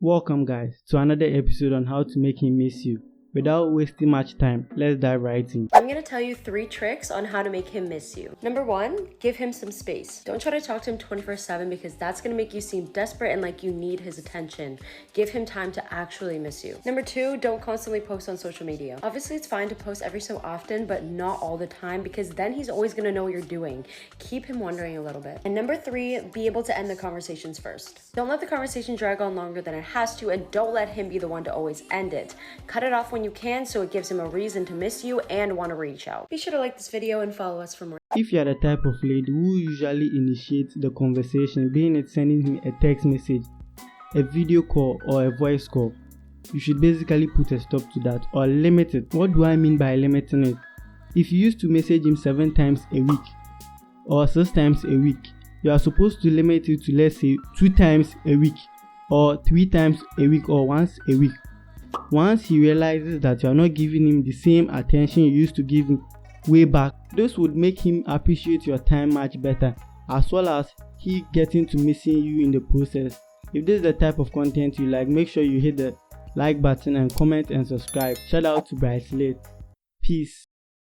Welcome guys to another episode on how to make him miss you. Without wasting much time, let's dive right in. I'm gonna tell you 3 tricks on how to make him miss you. Number 1, give him some space. Don't try to talk to him 24/7 because that's gonna make you seem desperate and like you need his attention. Give him time to actually miss you. Number 2, don't constantly post on social media. Obviously it's fine to post every so often, but not all the time because then he's always gonna know what you're doing. Keep him wondering a little bit. And number 3, be able to end the conversations first. Don't let the conversation drag on longer than it has to, and don't let him be the one to always end it. Cut it off when you can so it gives him a reason to miss you and want to reach out. Be sure to like this video and follow us for more. If you are the type of lady who usually initiates the conversation, being it sending him a text message, a video call or a voice call, you should basically put a stop to that or limit it. What do I mean by limiting it? If you used to message him 7 times a week or 6 times a week, you are supposed to limit it to, let's say, 2 times a week or 3 times a week or once a week. Once he realizes that you are not giving him the same attention you used to give him way back, this would make him appreciate your time much better, as well as he getting to missing you in the process. If this is the type of content you like, make sure you hit the like button and comment and subscribe. Shout out to Bryce Late. Peace.